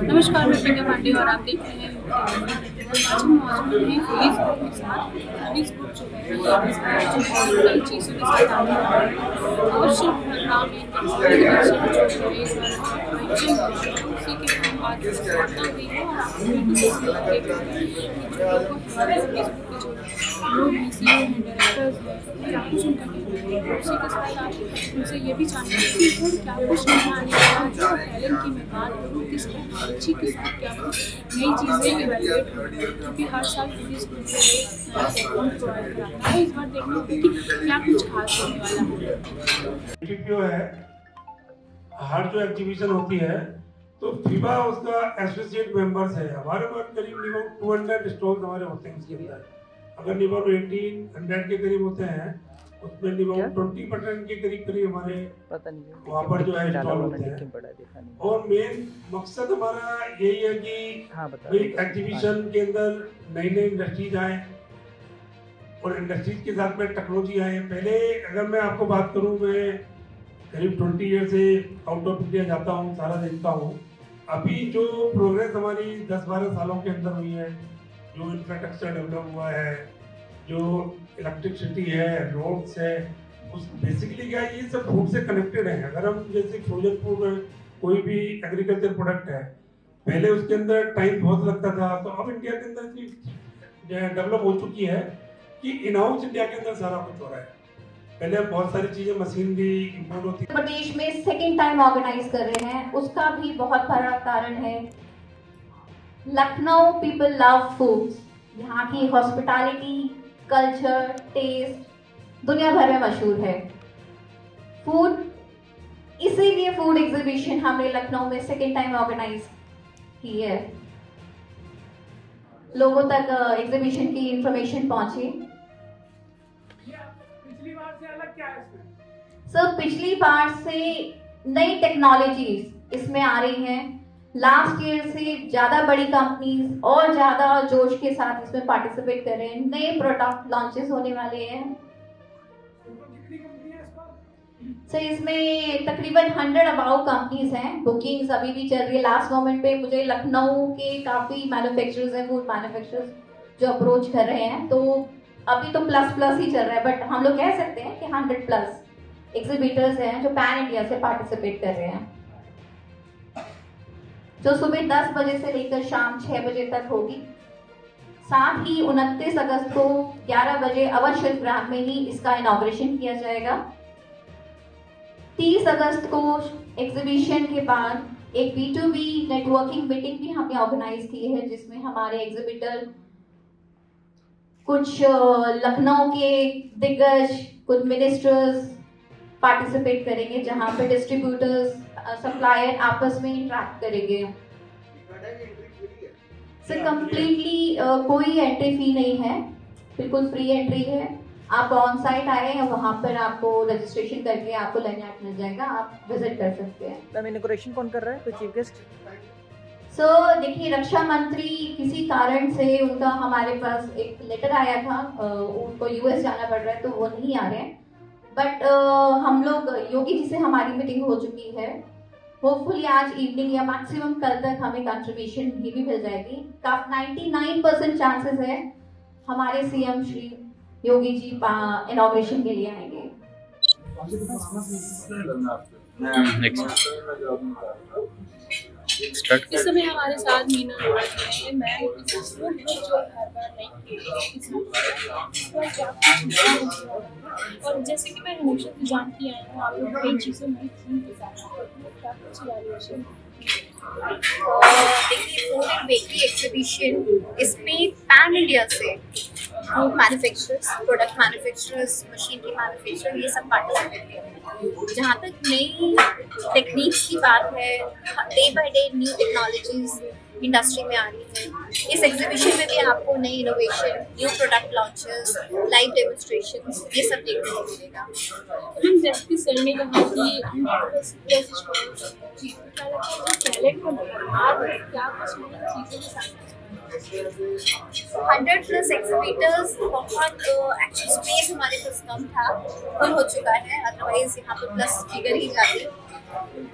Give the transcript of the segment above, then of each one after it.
नमस्कार, मैं प्रिया पांडे और आप देख रहे हैं आज हम मौजूद हैं फूडीज ग्रुप के साथ। फूडीज ग्रुप जो है इसमें जो बहुत बड़ी चीज़ों के साथ आने वाला है और सिर्फ रामेन जो है इस बार उसी के बाद स्थापना हुई है और लोग हैं CEO हैं, डायरेक्टर्स हैं, क्या कुछ उनका उसी के साथ आप उनसे ये भी जानेंगे कि वो क्या कुछ नया आने वाला है। जो टैलेंट की मैं बात करूँ किस टेक्नोलॉजी के साथ क्या कुछ नई चीज़ें इवेल्युएट हो रही हैं, क्योंकि हर साल पुलिस ग्रुप प्रोवाइड कराता है। इस बार देखना होगा कि क्या कुछ खास होने वाला है। हर जो एग्जीबिशन होती है तो फीबा उसका एसोसिएट मेंबर्स है। हमारे पास करीब 200 स्टॉल्स हमारे होते हैं इसके अंदर। अगर 1800 के करीब होते हैं उसमें 20% के करीब हमारे वहाँ पर जो है स्टॉल होते हैं। और मेन मकसद हमारा यही है कि एग्जीबिशन के अंदर नई नई इंडस्ट्रीज आए और इंडस्ट्रीज के साथ में टेक्नोलॉजी आए। पहले अगर मैं आपको बात करूँ, मैं करीब 20 ईयर से आउट ऑफ इंडिया जाता हूँ, सारा देखता हूँ। अभी जो प्रोग्रेस हमारी 10-12 सालों के अंदर हुई है, जो इंफ्रास्ट्रक्चर डेवलप हुआ है, जो इलेक्ट्रिसिटी है, रोड्स है, उस बेसिकली क्या है, ये सब फूड से कनेक्टेड है। अगर हम जैसे फ्रोजन फूड, कोई भी एग्रीकल्चर प्रोडक्ट है, पहले उसके अंदर टाइम बहुत लगता था, तो अब इंडिया के अंदर इतनी डेवलप हो चुकी है कि इन हाउस इंडिया के अंदर सारा कुछ हो रहा है। पहले बहुत सारी चीजें मशीनरी इंपोर्ट होती थी। प्रदेश में सेकेंड टाइम ऑर्गेनाइज कर रहे हैं, उसका भी बहुत बड़ा कारण है लखनऊ पीपल लव फूड्स। यहाँ की हॉस्पिटैलिटी, कल्चर, टेस्ट दुनिया भर में मशहूर है। फूड, इसीलिए फूड एग्जीबिशन हमने लखनऊ में सेकेंड टाइम ऑर्गेनाइज की है। लोगों तक एग्जीबिशन की इंफॉर्मेशन पहुंची। सर, पिछली बार से नई टेक्नोलॉजीज इसमें आ रही हैं। लास्ट ईयर से ज्यादा बड़ी कंपनीज और ज्यादा जोश के साथ इसमें पार्टिसिपेट कर रहे हैं। नए प्रोडक्ट लॉन्चेस होने वाले हैं। सर, इसमें तकरीबन 100 अबाउट कंपनीज हैं। बुकिंग्स अभी भी चल रही है। लास्ट मोमेंट पे मुझे लखनऊ के काफी मैन्युफैक्चरर्स हैं, फूड मैन्युफैक्चरर्स जो अप्रोच कर रहे हैं। तो अभी तो प्लस ही चल रहा है, बट हम लोग कह सकते हैं कि 100+ एग्जीबिटर्स हैं जो पैन इंडिया से पार्टिसिपेट कर रहे हैं, जो सुबह 10 बजे से लेकर शाम 6 बजे तक होगी। साथ ही 29 अगस्त को 11 बजे अवध शिल्पग्राम में ही इसका इनॉग्रेशन किया जाएगा। 30 अगस्त को एग्जीबिशन के बाद एक B2B नेटवर्किंग मीटिंग भी हमने ऑर्गेनाइज की है, जिसमें हमारे एग्जीबिटर कुछ लखनऊ के दिग्गज, कुछ मिनिस्टर्स पार्टिसिपेट करेंगे, जहां पे डिस्ट्रीब्यूटर्स, सप्लायर आपस में इंटरेक्ट करेंगे। सर, कंप्लीटली कोई एंट्री फी नहीं है, बिल्कुल फ्री एंट्री है। आप ऑन साइट आए हैं, वहां पर आपको रजिस्ट्रेशन करके आपको लैंडमार्क मिल जाएगा, आप विजिट कर सकते हैं। मैम, इनॉग्रेशन कौन कर रहा है, कोई चीफ गेस्ट? सो देखिए, रक्षा मंत्री किसी कारण से उनका हमारे पास एक लेटर आया था, उनको US जाना पड़ रहा है, तो वो नहीं आ रहे हैं। बट हम लोग, योगी जी से हमारी मीटिंग हो चुकी है। होपफुली आज इवनिंग या मैक्सिमम कल तक हमें कंट्रीब्यूशन भी मिल जाएगी। 99% चांसेस है हमारे CM श्री योगी जी इनॉग्रेशन के लिए आएंगे। इस समय हमारे साथ मीना है। मैं जो हर बार नहीं और जैसे कि मैं हमेशा से जानती आई हूँ, आप लोग कई चीज़ें नई थीम के साथ क्या कुछ इवैल्यूएशन। देखिए, फूड एंड बेकरी एग्जीबिशन, इसमें पैन इंडिया से food manufacturers, product manufacturers, machine की मैन्युफैक्चरर, ये सब पार्टिसिपेट कर रहे हैं। जहाँ तक नई टेक्निक्स की बात है, day by day new technologies industry में आ रही है। इस एग्जीबिशन में भी आपको नई innovation, new product launches, live demonstrations, ये सब देखने को मिलेगा। हम जैसे सर ने कहा कि टैलेंट को क्या कुछ चीज़ों के साथ 100+ एग्जीबिटर्स, बहुत एक्चुअली स्पेस हमारे पास कम था, फुल हो चुका है। अदरवाइज यहाँ पे प्लस फिगर ही जाती।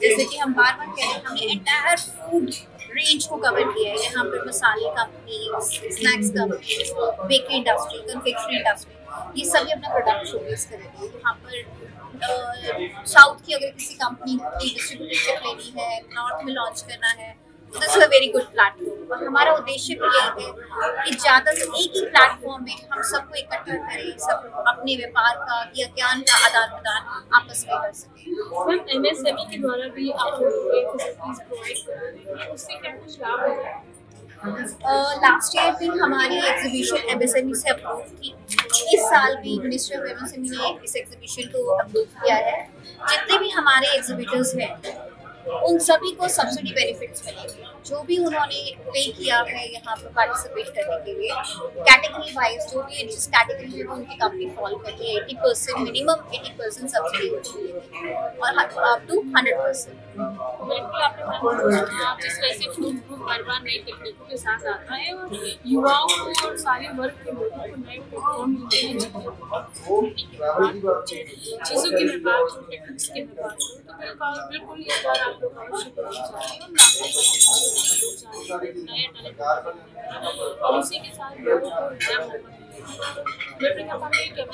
जैसे कि हम बार बार कह रहे हैं, हमने एंटायर फूड रेंज को कवर किया है। यहाँ पर मसाले companies, snacks companies, bakery industry, confectionery industry, ये सभी अपना प्रोडक्ट शोकेस करेंगे। यहाँ पर साउथ की अगर किसी कंपनी की डिस्ट्रीब्यूटरशिप लेनी है, नॉर्थ में लॉन्च करना है, तो this is a very good platform. और हमारा उद्देश्य भी यही है कि ज़्यादा से एक ही प्लेटफॉर्म में हम सबको इकट्ठा करें, सब अपने व्यापार का या ज्ञान का आदान प्रदान आपस में कर सकें। मैम MSME के द्वारा भी आप लोगों को फैसिलिटीज प्रोवाइड कर रहे हैं, उससे क्या कुछ लाभ होगा? लास्ट ईयर भी हमारी एग्जीबिशन MSME से अप्रूव थी। इस साल भी मिनिस्ट्री ऑफ MSME ने इस एग्जीबिशन को अप्रूव किया है। जितने भी हमारे एग्जीबिटर्स हैं उन सभी को सब्सिडी बेनिफिट्स मिलेंगे। जो भी उन्होंने पे किया है यहाँ पर पार्टिसिपेट करने के लिए, कैटेगरी वाइज जो भी जिस कैटेगरी में उनकी कंपनी फॉल करती है 80% मिनिमम 80% सब्सिडी होती है और अप टू 100%। बिल्कुल आपने बताया जिस तरह से फूड ग्रुप बार बार नई तकनीकों के साथ आता है और युवाओं को और सारे वर्ग के लोगों को नए प्लेटफॉर्म मिलते हैं चीज़ों के व्यापार हो, टेक्निक्स के व्यापार हो, तो बिल्कुल इस बार आप लोग अवश्य करना चाहिए और उसी के साथ लोगों को नया मौका मिलेगा।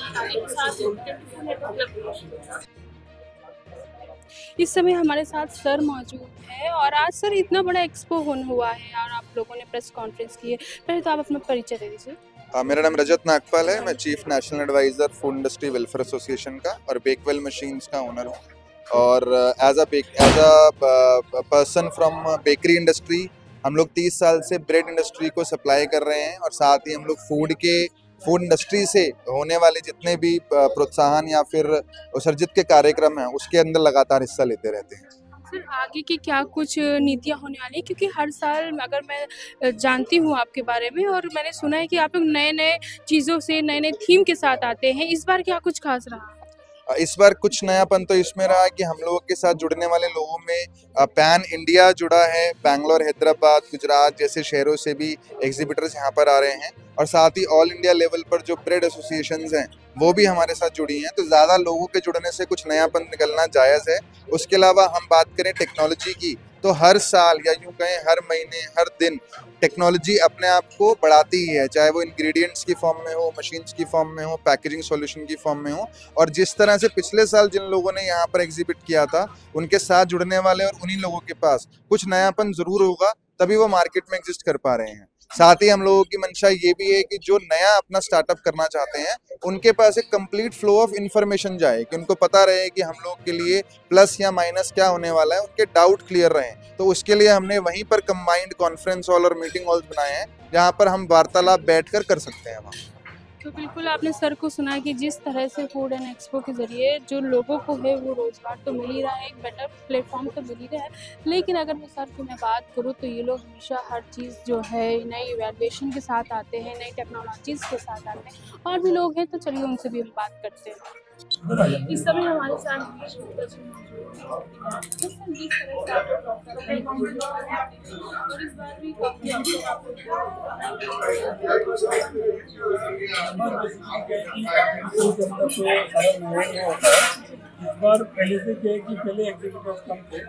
इस समय हमारे साथ सर मौजूद है और आज सर इतना बड़ा एक्सपो हुआ है और आप लोगों ने प्रेस कॉन्फ्रेंस की है, पहले तो आप अपना परिचय दे दीजिए। मेरा नाम रजत नागपाल है। मैं chief national adviser food industry welfare association का और बेकवेल मशीन्स का ओनर हूँ। और as a person from bakery industry हम लोग 30 साल से ब्रेड इंडस्ट्री को सप्लाई कर रहे हैं और साथ ही हम लोग फूड इंडस्ट्री से होने वाले जितने भी प्रोत्साहन या फिर उत्सर्जित के कार्यक्रम हैं उसके अंदर लगातार हिस्सा लेते रहते हैं। सर आगे की क्या कुछ नीतियाँ होने वाली है, क्योंकि हर साल अगर मैं जानती हूँ आपके बारे में और मैंने सुना है कि आप लोग नए नए चीज़ों से नए नए थीम के साथ आते हैं, इस बार क्या कुछ खास रहा? इस बार कुछ नयापन तो इसमें रहा कि हम लोगों के साथ जुड़ने वाले लोगों में पैन इंडिया जुड़ा है। बैंगलोर, हैदराबाद, गुजरात जैसे शहरों से भी एग्जीबिटर्स यहाँ पर आ रहे हैं और साथ ही ऑल इंडिया लेवल पर जो ब्रेड एसोसिएशंस हैं वो भी हमारे साथ जुड़ी हैं। तो ज़्यादा लोगों के जुड़ने से कुछ नयापन निकलना जायज़ है। उसके अलावा हम बात करें टेक्नोलॉजी की तो हर साल या यूँ कहें हर महीने हर दिन टेक्नोलॉजी अपने आप को बढ़ाती ही है, चाहे वो इंग्रेडिएंट्स की फॉर्म में हो, मशीन्स की फॉर्म में हो, पैकेजिंग सॉल्यूशन की फॉर्म में हो। और जिस तरह से पिछले साल जिन लोगों ने यहाँ पर एग्जिबिट किया था उनके साथ जुड़ने वाले और उन्हीं लोगों के पास कुछ नयापन ज़रूर होगा, तभी वो मार्केट में एग्जिस्ट कर पा रहे हैं। साथ ही हम लोगों की मंशा ये भी है कि जो नया अपना स्टार्टअप करना चाहते हैं उनके पास एक कंप्लीट फ्लो ऑफ इन्फॉर्मेशन जाए, कि उनको पता रहे कि हम लोग के लिए प्लस या माइनस क्या होने वाला है, उनके डाउट क्लियर रहें। तो उसके लिए हमने वहीं पर कंबाइंड कॉन्फ्रेंस हॉल और मीटिंग हॉल्स बनाए हैं जहाँ पर हम वार्तालाप बैठकर कर सकते हैं वहाँ। तो बिल्कुल आपने सर को सुना कि जिस तरह से फूड एंड एक्सपो के ज़रिए जो लोगों को है वो रोज़गार तो मिल ही रहा है, एक बेटर प्लेटफॉर्म तो मिल ही रहा है, लेकिन अगर मैं सर की मैं बात करूँ तो ये लोग हमेशा हर चीज़ जो है नई इवैल्यूएशन के साथ आते हैं, नई टेक्नोलॉजीज़ के साथ आते हैं। और भी लोग हैं तो चलिए उनसे भी हम बात करते हैं। इस समय हमारे साथ जिस तरह से और इस बार भी काफी इस बार पहले से क्या है कि पहले एग्जीबिटर्स कम थे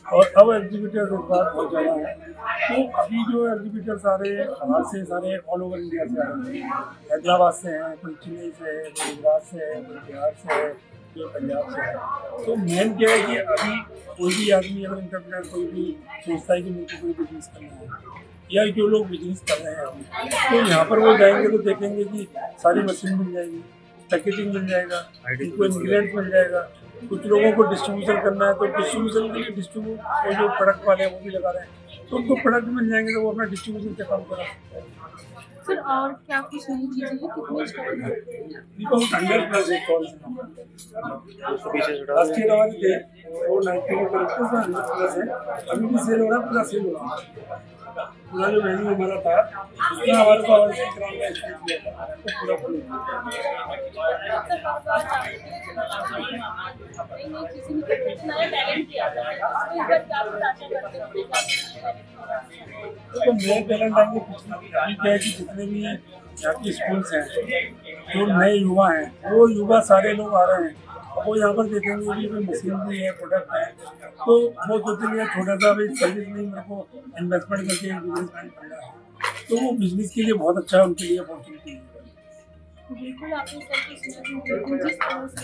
और अब एग्जीबिटर्स इस बार बहुत ज़्यादा है। तो अभी जो एग्जीबिटर्स आ रहे हैं बाहर से सारे ऑल ओवर इंडिया से आ रहे हैं। हैदराबाद से हैं, कोई चेन्नई से है, कोई गुजरात से है, कोई बिहार से है, कोई पंजाब से है। तो मेन क्या है कि अभी कोई भी आदमी अगर इंटरप्रेनर कोई भी सोचता है कि मुझे कोई बिजनेस करना है या जो लोग बिजनेस कर रहे हैं अभी, तो यहाँ पर वो जाएंगे तो देखेंगे कि सारी मशीन मिल जाएगी, पैकेजिंग मिल जाएगा, इनको इंग्रेडिएंट्स मिल जाएगा। कुछ लोगों को डिस्ट्रीब्यूशन करना है तो डिस्ट्रीब्यूशन के लिए डिस्ट्रीब्यूट वो जो प्रोडक्ट वाले हैं वो भी लगा रहे हैं, तो उनको प्रोडक्ट मिल जाएंगे तो वो अपना डिस्ट्रीब्यूशन से काम करा सकते हैं। सर और क्या कुछ नई चीज़ें हैं, कितने स्टॉल हैं? 100+ स्टॉल्स लास्ट ईयर हमारे थे वो 90 के करीब प्लस है। अभी भी सेल हो रहा है, पूरा सेल हो रहा है। पूरा जो मेन्यू हमारा था उसमें हमारे को और से ग्राम में स्पेस दिया था तो पूरा फुल तो नए टैलेंट आएंगे। ठीक है कि जितने भी यहाँ के स्कूल्स हैं जो नए युवा हैं वो युवा सारे लोग आ रहे हैं वो यहाँ पर देखेंगे कि भाई मशीनरी है, प्रोडक्ट है, तो वो सोचेंगे छोटा सा भाई सर्विस नहीं, मेरे को इन्वेस्टमेंट करके बिजनेस मैन करना है, तो वो बिजनेस के लिए बहुत अच्छा उनके लिए अपॉर्चुनिटी है। बिल्कुल आपने सर को सुना कि जिस तरह से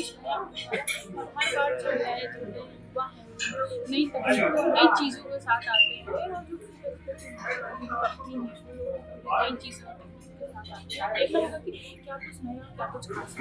इस बार जो है हर बार जो है युवा है नई तकनीकों नई चीज़ों के साथ आते हैं और जो कंपनी है नई चीज़ों के साथ आते हैं, देखना होगा कि क्या कुछ नया क्या कुछ खास